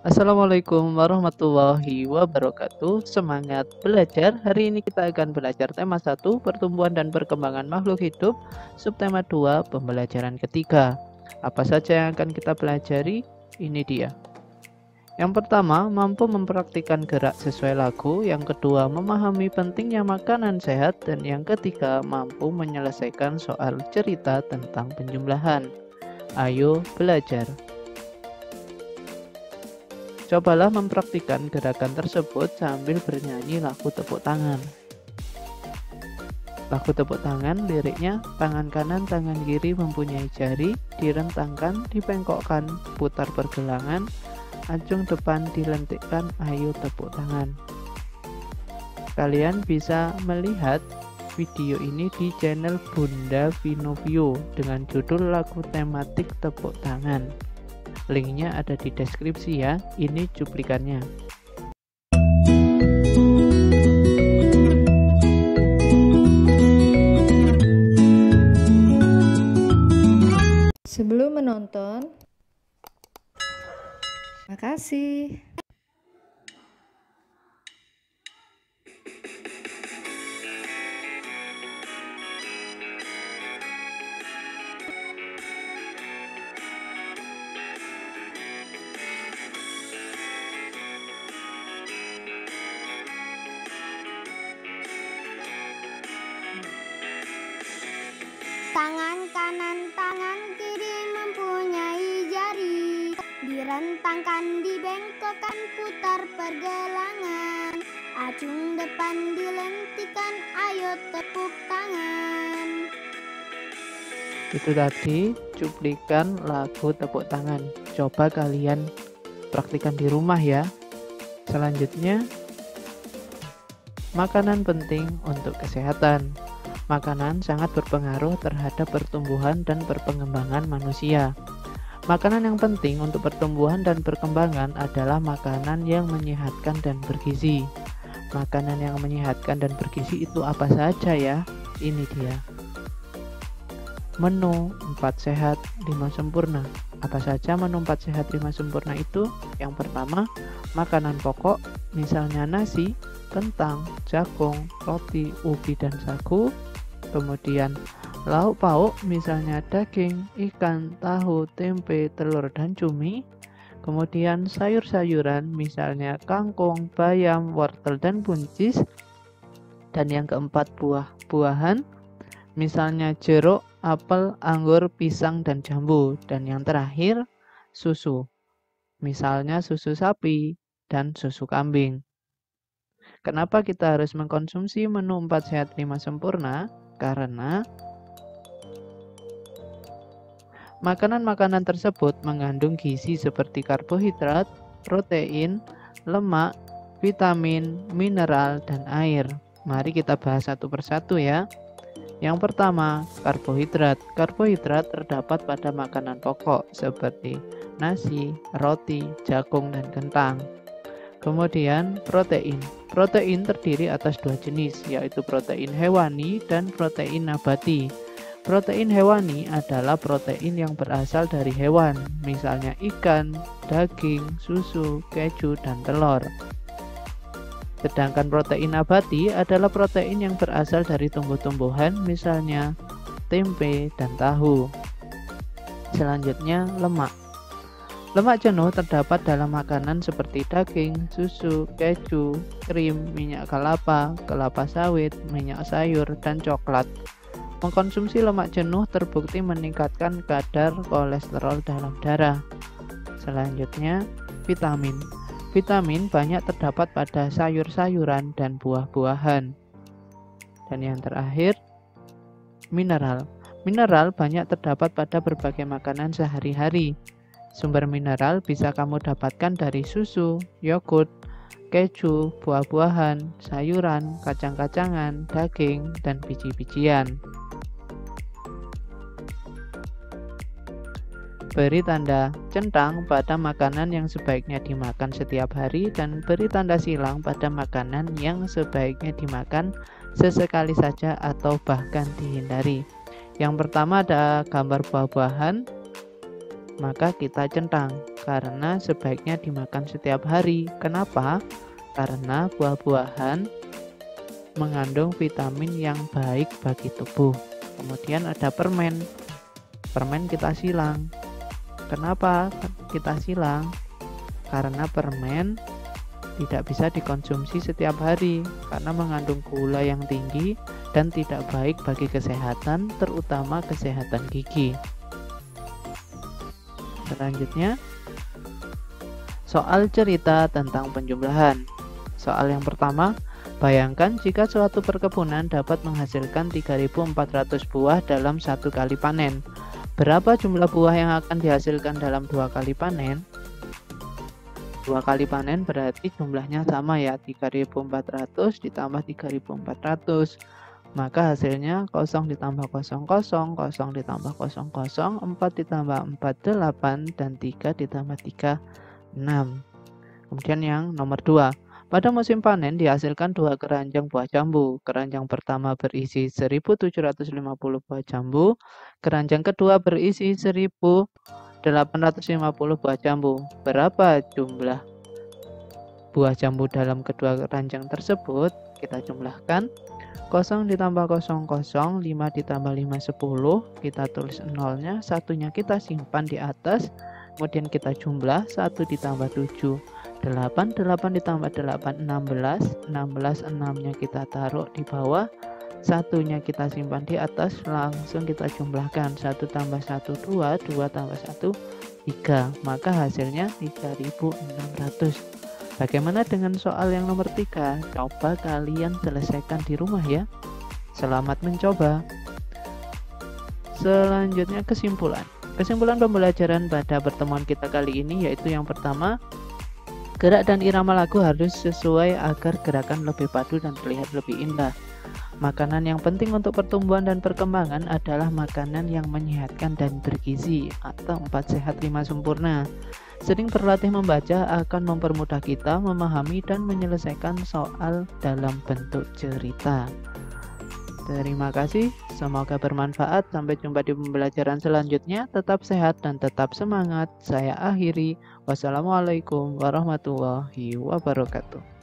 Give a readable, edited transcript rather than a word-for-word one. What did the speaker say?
Assalamualaikum warahmatullahi wabarakatuh. Semangat belajar. Hari ini kita akan belajar tema 1, pertumbuhan dan perkembangan makhluk hidup. Subtema 2, pembelajaran ketiga. Apa saja yang akan kita pelajari? Ini dia. Yang pertama, mampu mempraktikkan gerak sesuai lagu. Yang kedua, memahami pentingnya makanan sehat. Dan yang ketiga, mampu menyelesaikan soal cerita tentang penjumlahan. Ayo belajar. Cobalah mempraktikkan gerakan tersebut sambil bernyanyi lagu tepuk tangan. Lagu tepuk tangan liriknya, tangan kanan, tangan kiri mempunyai jari, direntangkan, dibengkokkan, putar pergelangan, acung depan dilentikkan, ayo tepuk tangan. Kalian bisa melihat video ini di channel Bunda Vinovio dengan judul lagu tematik tepuk tangan. Linknya ada di deskripsi ya. Ini cuplikannya. Sebelum menonton, makasih. Tangan kanan, tangan kiri mempunyai jari, direntangkan, dibengkokkan, putar pergelangan, acung depan dilentikan, ayo tepuk tangan. Itu tadi cuplikan lagu tepuk tangan. Coba kalian praktikkan di rumah ya. Selanjutnya, makanan penting untuk kesehatan. Makanan sangat berpengaruh terhadap pertumbuhan dan perkembangan manusia. Makanan yang penting untuk pertumbuhan dan perkembangan adalah makanan yang menyehatkan dan bergizi. Makanan yang menyehatkan dan bergizi itu apa saja ya? Ini dia. Menu 4 sehat 5 sempurna. Apa saja menu 4 sehat 5 sempurna itu? Yang pertama, makanan pokok, misalnya nasi, kentang, jagung, roti, ubi, dan sagu. Kemudian lauk pauk, misalnya daging, ikan, tahu, tempe, telur, dan cumi. Kemudian sayur-sayuran, misalnya kangkung, bayam, wortel, dan buncis. Dan yang keempat, buah-buahan, misalnya jeruk, apel, anggur, pisang, dan jambu. Dan yang terakhir, susu, misalnya susu sapi dan susu kambing. Kenapa kita harus mengkonsumsi menu 4 sehat 5 sempurna? Karena makanan-makanan tersebut mengandung gizi seperti karbohidrat, protein, lemak, vitamin, mineral, dan air. Mari kita bahas satu persatu ya. Yang pertama, karbohidrat. Karbohidrat terdapat pada makanan pokok seperti nasi, roti, jagung, dan kentang. Kemudian protein. Protein terdiri atas 2 jenis, yaitu protein hewani dan protein nabati. Protein hewani adalah protein yang berasal dari hewan, misalnya ikan, daging, susu, keju, dan telur. Sedangkan protein nabati adalah protein yang berasal dari tumbuh-tumbuhan, misalnya tempe dan tahu. Selanjutnya, lemak. Lemak jenuh terdapat dalam makanan seperti daging, susu, keju, krim, minyak kelapa, kelapa sawit, minyak sayur, dan coklat. Mengkonsumsi lemak jenuh terbukti meningkatkan kadar kolesterol dalam darah. Selanjutnya, vitamin. Vitamin banyak terdapat pada sayur-sayuran dan buah-buahan. Dan yang terakhir, mineral. Mineral banyak terdapat pada berbagai makanan sehari-hari. Sumber mineral bisa kamu dapatkan dari susu, yogurt, keju, buah-buahan, sayuran, kacang-kacangan, daging, dan biji-bijian. Beri tanda centang pada makanan yang sebaiknya dimakan setiap hari dan beri tanda silang pada makanan yang sebaiknya dimakan sesekali saja atau bahkan dihindari. Yang pertama ada gambar buah-buahan. maka kita centang karena sebaiknya dimakan setiap hari. Kenapa? Karena buah-buahan mengandung vitamin yang baik bagi tubuh. Kemudian ada permen. Permen kita silang. Kenapa kita silang? Karena permen tidak bisa dikonsumsi setiap hari karena mengandung gula yang tinggi dan tidak baik bagi kesehatan, terutama kesehatan gigi. Selanjutnya, soal cerita tentang penjumlahan. Soal yang pertama, bayangkan jika suatu perkebunan dapat menghasilkan 3.400 buah dalam satu kali panen. Berapa jumlah buah yang akan dihasilkan dalam 2 kali panen? 2 kali panen berarti jumlahnya sama ya, 3.400 ditambah 3.400. Maka hasilnya 0 ditambah 0, 0, 0 ditambah 0, 0, 4 ditambah 4, 8, dan 3 ditambah 3, 6. Kemudian yang nomor 2. Pada musim panen dihasilkan 2 keranjang buah jambu. Keranjang pertama berisi 1.750 buah jambu. Keranjang kedua berisi 1.850 buah jambu. Berapa jumlah buah jambu dalam kedua keranjang tersebut? Kita jumlahkan. 0 ditambah 0, 0, 5 ditambah 5, 10. Kita tulis nolnya, satunya kita simpan di atas. Kemudian kita jumlah, 1 ditambah 7, 8, 8 ditambah 8, 16. 16, 6-nya kita taruh di bawah. Satunya kita simpan di atas, langsung kita jumlahkan. 1 tambah 1, 2, 2 tambah 1, 3. Maka hasilnya 3.600. Bagaimana dengan soal yang nomor 3? Coba kalian selesaikan di rumah ya. Selamat mencoba. Selanjutnya kesimpulan. Kesimpulan pembelajaran pada pertemuan kita kali ini yaitu yang pertama, gerak dan irama lagu harus sesuai agar gerakan lebih padu dan terlihat lebih indah. Makanan yang penting untuk pertumbuhan dan perkembangan adalah makanan yang menyehatkan dan bergizi, atau 4 sehat 5 sempurna. Sering berlatih membaca akan mempermudah kita memahami dan menyelesaikan soal dalam bentuk cerita. Terima kasih, semoga bermanfaat. Sampai jumpa di pembelajaran selanjutnya. Tetap sehat dan tetap semangat. Saya akhiri. Wassalamualaikum warahmatullahi wabarakatuh.